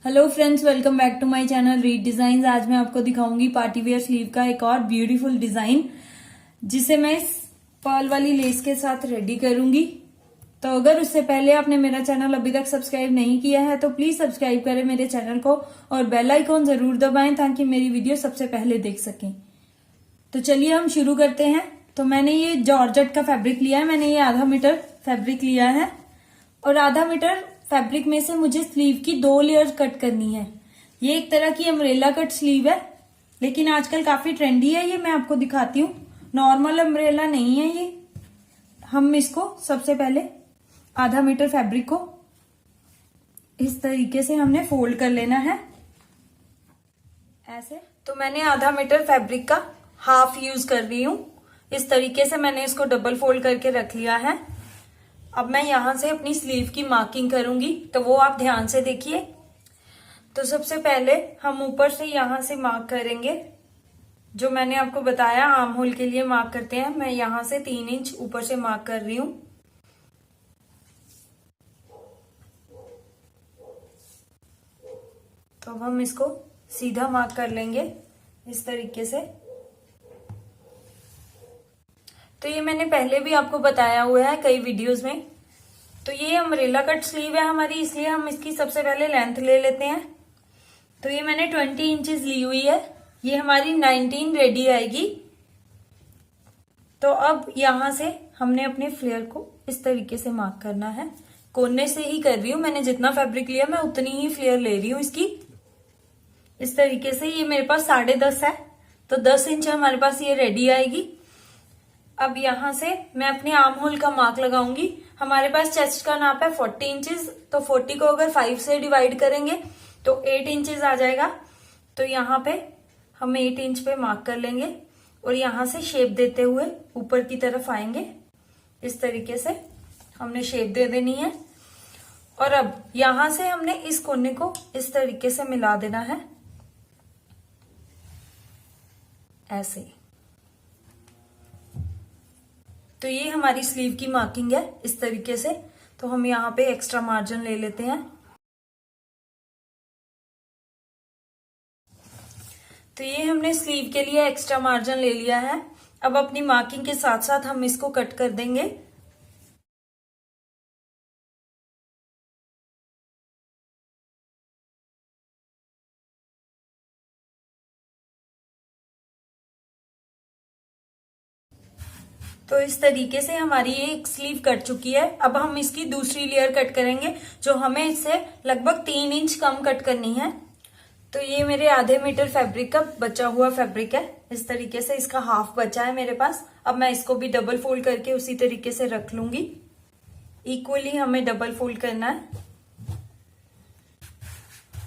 Hello friends, welcome back to my channel read designs. आज मैं आपको दिखाऊंगी पार्टी वेयर स्लीव का एक और ब्यूटीफुल डिजाइन, जिसे मैं इस पर्ल वाली लेस के साथ रेडी करूंगी। तो अगर उससे पहले आपने मेरा चैनल अभी तक सब्सक्राइब नहीं किया है तो प्लीज सब्सक्राइब करें मेरे चैनल को और बेल आइकॉन जरूर दबाएं ताकि मेरी वीडियो सबसे पहले देख सकें। तो चलिए हम शुरू करते हैं। तो मैंने ये जॉर्जेट का फैब्रिक लिया है, मैंने ये आधा मीटर फैब्रिक लिया है और आधा मीटर फैब्रिक में से मुझे स्लीव की 2 लेयर कट करनी है। ये एक तरह की अम्ब्रेला कट स्लीव है, लेकिन आजकल काफी ट्रेंडी है। ये मैं आपको दिखाती हूँ, नॉर्मल अम्ब्रेला नहीं है ये। हम इसको सबसे पहले आधा मीटर फैब्रिक को इस तरीके से हमने फोल्ड कर लेना है, ऐसे। तो मैंने आधा मीटर फैब्रिक का हाफ यूज कर रही हूँ। इस तरीके से मैंने इसको डबल फोल्ड करके रख लिया है। अब मैं यहां से अपनी स्लीव की मार्किंग करूंगी, तो वो आप ध्यान से देखिए। तो सबसे पहले हम ऊपर से यहां से मार्क करेंगे, जो मैंने आपको बताया आर्म होल के लिए मार्क करते हैं। मैं यहां से 3 इंच ऊपर से मार्क कर रही हूं। तो अब हम इसको सीधा मार्क कर लेंगे इस तरीके से। तो ये मैंने पहले भी आपको बताया हुआ है कई वीडियोस में। तो ये अम्ब्रेला कट स्लीव है हमारी, इसलिए हम इसकी सबसे पहले लेंथ ले लेते हैं। तो ये मैंने 20 इंचेस ली हुई है, ये हमारी 19 रेडी आएगी। तो अब यहां से हमने अपने फ्लेयर को इस तरीके से मार्क करना है। कोने से ही कर रही हूं, मैंने जितना फैब्रिक लिया मैं उतनी ही फ्लेयर ले रही हूँ इसकी। इस तरीके से ये मेरे पास 10.5 है, तो 10 इंच हमारे पास ये रेडी आएगी। अब यहां से मैं अपने आर्म होल का मार्क लगाऊंगी। हमारे पास चेस्ट का नाप है 40 इंचेस, तो 40 को अगर 5 से डिवाइड करेंगे तो 8 इंचेस आ जाएगा। तो यहाँ पे हम 8 इंच पे मार्क कर लेंगे और यहां से शेप देते हुए ऊपर की तरफ आएंगे। इस तरीके से हमने शेप दे देनी है। और अब यहां से हमने इस कोने को इस तरीके से मिला देना है, ऐसे। तो ये हमारी स्लीव की मार्किंग है इस तरीके से। तो हम यहाँ पे एक्स्ट्रा मार्जिन ले लेते हैं। तो ये हमने स्लीव के लिए एक्स्ट्रा मार्जिन ले लिया है। अब अपनी मार्किंग के साथ साथ हम इसको कट कर देंगे। तो इस तरीके से हमारी एक स्लीव कट चुकी है। अब हम इसकी दूसरी लेयर कट करेंगे, जो हमें इससे लगभग 3 इंच कम कट करनी है। तो ये मेरे आधे मीटर फैब्रिक का बचा हुआ फैब्रिक है। इस तरीके से इसका हाफ बचा है मेरे पास। अब मैं इसको भी डबल फोल्ड करके उसी तरीके से रख लूंगी। इक्वली हमें डबल फोल्ड करना है।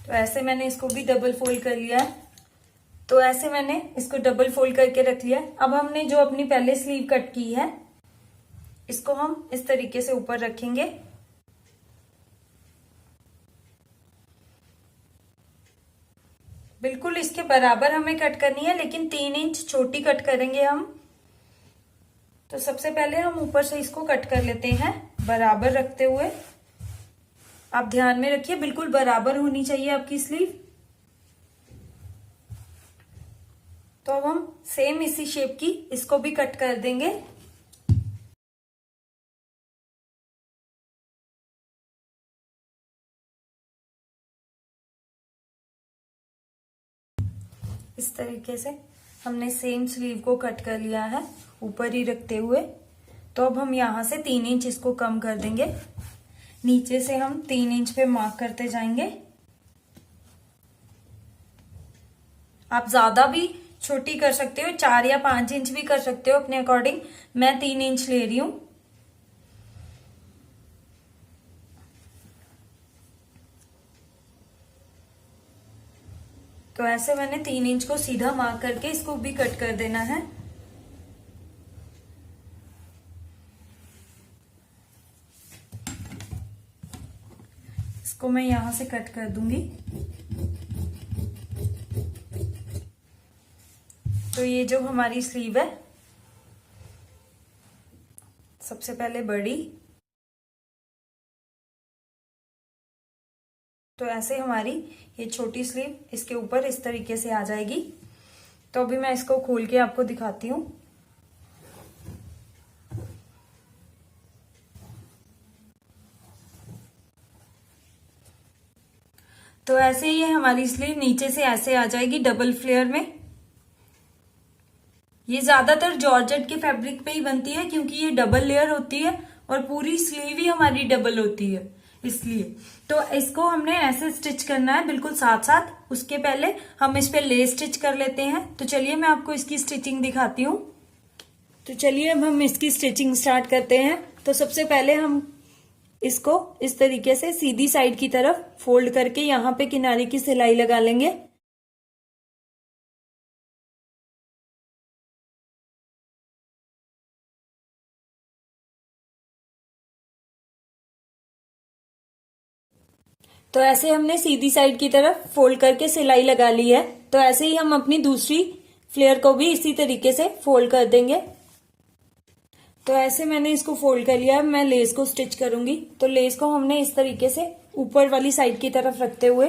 तो ऐसे मैंने इसको भी डबल फोल्ड कर लिया है। तो ऐसे मैंने इसको डबल फोल्ड करके रख लिया। अब हमने जो अपनी पहले स्लीव कट की है, इसको हम इस तरीके से ऊपर रखेंगे। बिल्कुल इसके बराबर हमें कट करनी है, लेकिन 3 इंच छोटी कट करेंगे हम। तो सबसे पहले हम ऊपर से इसको कट कर लेते हैं बराबर रखते हुए। आप ध्यान में रखिए, बिल्कुल बराबर होनी चाहिए आपकी स्लीव। तो अब हम सेम इसी शेप की इसको भी कट कर देंगे। इस तरीके से हमने सेम स्लीव को कट कर लिया है ऊपर ही रखते हुए। तो अब हम यहां से 3 इंच इसको कम कर देंगे। नीचे से हम 3 इंच पे मार्क करते जाएंगे। आप ज्यादा भी छोटी कर सकते हो, 4 या 5 इंच भी कर सकते हो अपने अकॉर्डिंग। मैं 3 इंच ले रही हूं। तो ऐसे मैंने 3 इंच को सीधा मार्क करके इसको भी कट कर देना है। इसको मैं यहां से कट कर दूंगी। तो ये जो हमारी स्लीव है, सबसे पहले बड़ी, तो ऐसे हमारी ये छोटी स्लीव इसके ऊपर इस तरीके से आ जाएगी। तो अभी मैं इसको खोल के आपको दिखाती हूँ। तो ऐसे ये हमारी स्लीव नीचे से ऐसे आ जाएगी डबल फ्लेयर में। ये ज्यादातर जॉर्जेट के फैब्रिक पे ही बनती है क्योंकि ये डबल लेयर होती है और पूरी स्लीव ही हमारी डबल होती है, इसलिए। तो इसको हमने ऐसे स्टिच करना है बिल्कुल साथ साथ। उसके पहले हम इस पे लेस स्टिच कर लेते हैं। तो चलिए मैं आपको इसकी स्टिचिंग दिखाती हूँ। तो चलिए अब हम इसकी स्टिचिंग स्टार्ट करते हैं। तो सबसे पहले हम इसको इस तरीके से सीधी साइड की तरफ फोल्ड करके यहाँ पे किनारे की सिलाई लगा लेंगे। तो ऐसे हमने सीधी साइड की तरफ फोल्ड करके सिलाई लगा ली है। तो ऐसे ही हम अपनी दूसरी फ्लेयर को भी इसी तरीके से फोल्ड कर देंगे। तो ऐसे मैंने इसको फोल्ड कर लिया। मैं लेस को स्टिच करूंगी। तो लेस को हमने इस तरीके से ऊपर वाली साइड की तरफ रखते हुए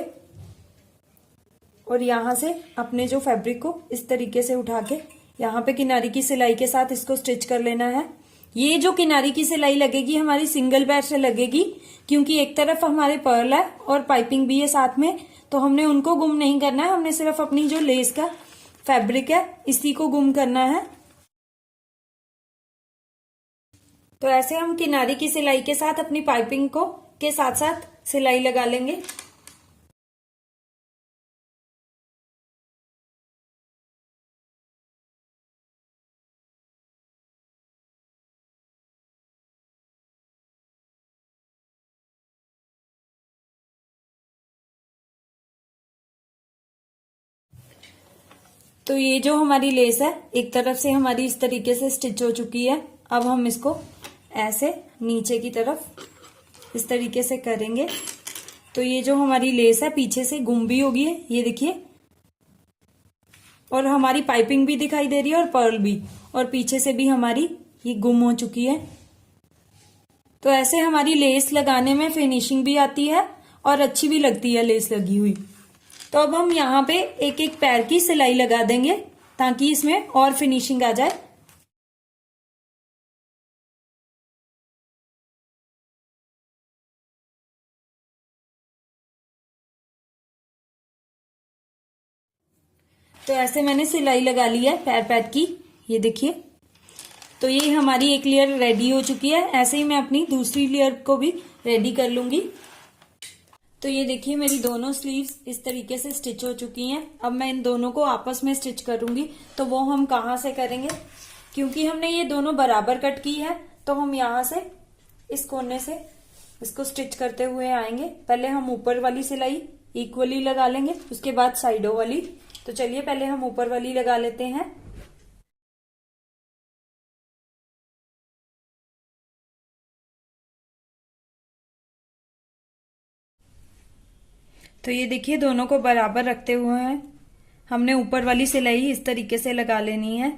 और यहां से अपने जो फैब्रिक को इस तरीके से उठा के यहाँ पे किनारी की सिलाई के साथ इसको स्टिच कर लेना है। ये जो किनारी की सिलाई लगेगी हमारी सिंगल पैर से लगेगी क्योंकि एक तरफ हमारे पर्ल है और पाइपिंग भी है साथ में। तो हमने उनको गुम नहीं करना है, हमने सिर्फ अपनी जो लेस का फैब्रिक है इसी को गुम करना है। तो ऐसे हम किनारी की सिलाई के साथ अपनी पाइपिंग को के साथ साथ सिलाई लगा लेंगे। तो ये जो हमारी लेस है एक तरफ से हमारी इस तरीके से स्टिच हो चुकी है। अब हम इसको ऐसे नीचे की तरफ इस तरीके से करेंगे। तो ये जो हमारी लेस है पीछे से गुम भी होगी, ये देखिए, और हमारी पाइपिंग भी दिखाई दे रही है और पर्ल भी, और पीछे से भी हमारी ये गुम हो चुकी है। तो ऐसे हमारी लेस लगाने में फिनिशिंग भी आती है और अच्छी भी लगती है लेस लगी हुई। तो अब हम यहाँ पे एक एक पैर की सिलाई लगा देंगे ताकि इसमें और फिनिशिंग आ जाए। तो ऐसे मैंने सिलाई लगा ली है पैर पैर की, ये देखिए। तो ये हमारी एक लेयर रेडी हो चुकी है। ऐसे ही मैं अपनी दूसरी लेयर को भी रेडी कर लूंगी। तो ये देखिए मेरी दोनों स्लीव्स इस तरीके से स्टिच हो चुकी हैं। अब मैं इन दोनों को आपस में स्टिच करूंगी। तो वो हम कहाँ से करेंगे, क्योंकि हमने ये दोनों बराबर कट की है तो हम यहाँ से इस कोने से इसको स्टिच करते हुए आएंगे। पहले हम ऊपर वाली सिलाई इक्वली लगा लेंगे, उसके बाद साइडों वाली। तो चलिए पहले हम ऊपर वाली लगा लेते हैं। तो ये देखिए दोनों को बराबर रखते हुए हैं हमने ऊपर वाली सिलाई इस तरीके से लगा लेनी है।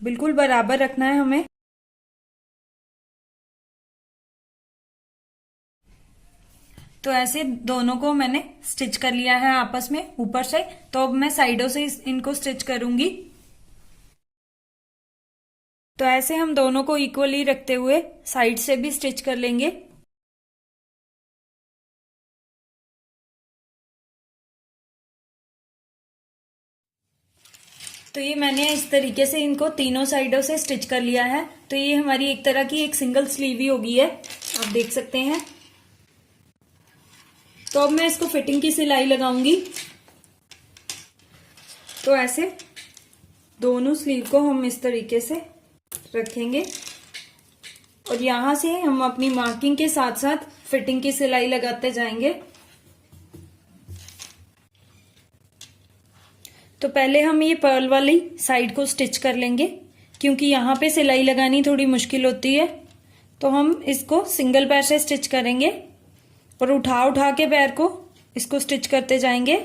बिल्कुल बराबर रखना है हमें। तो ऐसे दोनों को मैंने स्टिच कर लिया है आपस में ऊपर से। तो अब मैं साइडों से इनको स्टिच करूंगी। तो ऐसे हम दोनों को इक्वली रखते हुए साइड से भी स्टिच कर लेंगे। तो ये मैंने इस तरीके से इनको तीनों साइडों से स्टिच कर लिया है। तो ये हमारी एक तरह की एक सिंगल स्लीव ही होगी है, आप देख सकते हैं। तो अब मैं इसको फिटिंग की सिलाई लगाऊंगी। तो ऐसे दोनों स्लीव को हम इस तरीके से रखेंगे और यहां से हम अपनी मार्किंग के साथ साथ फिटिंग की सिलाई लगाते जाएंगे। तो पहले हम ये पर्ल वाली साइड को स्टिच कर लेंगे क्योंकि यहाँ पे सिलाई लगानी थोड़ी मुश्किल होती है। तो हम इसको सिंगल पैर से स्टिच करेंगे और उठा उठा के पैर को इसको स्टिच करते जाएंगे।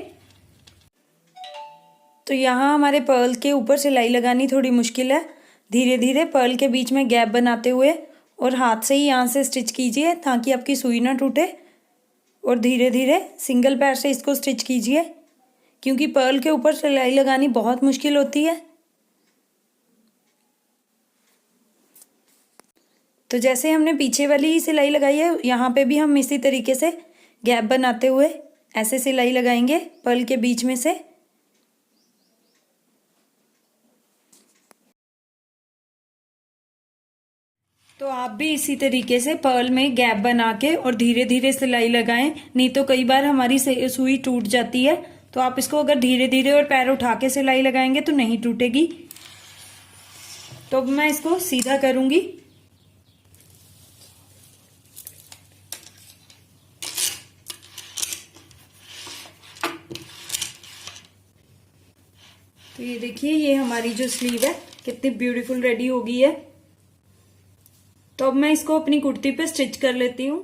तो यहाँ हमारे पर्ल के ऊपर सिलाई लगानी थोड़ी मुश्किल है। धीरे धीरे पर्ल के बीच में गैप बनाते हुए और हाथ से ही यहाँ से स्टिच कीजिए ताकि आपकी सुई ना टूटे। और धीरे धीरे सिंगल पैर से इसको स्टिच कीजिए, क्योंकि पर्ल के ऊपर सिलाई लगानी बहुत मुश्किल होती है। तो जैसे हमने पीछे वाली ही सिलाई लगाई है, यहाँ पे भी हम इसी तरीके से गैप बनाते हुए ऐसे सिलाई लगाएंगे पर्ल के बीच में से। तो आप भी इसी तरीके से पर्ल में गैप बना के और धीरे धीरे सिलाई लगाएं, नहीं तो कई बार हमारी सुई टूट जाती है। तो आप इसको अगर धीरे धीरे और पैर उठा के सिलाई लगाएंगे तो नहीं टूटेगी। तो अब मैं इसको सीधा करूंगी। तो ये देखिए, ये हमारी जो स्लीव है कितनी ब्यूटीफुल रेडी हो गई है। तो अब मैं इसको अपनी कुर्ती पे स्टिच कर लेती हूँ।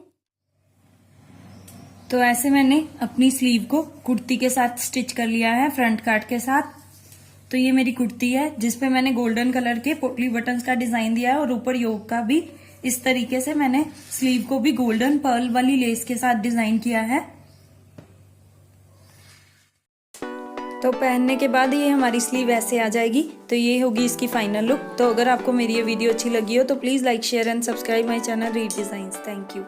तो ऐसे मैंने अपनी स्लीव को कुर्ती के साथ स्टिच कर लिया है, फ्रंट काट के साथ। तो ये मेरी कुर्ती है जिसपे मैंने गोल्डन कलर के पोटली बटन्स का डिजाइन दिया है और ऊपर योक का भी इस तरीके से मैंने स्लीव को भी गोल्डन पर्ल वाली लेस के साथ डिजाइन किया है। तो पहनने के बाद ये हमारी स्लीव ऐसे आ जाएगी। तो ये होगी इसकी फाइनल लुक। तो अगर आपको मेरी ये वीडियो अच्छी लगी हो तो please like, share and subscribe my channel read designs. Thank you.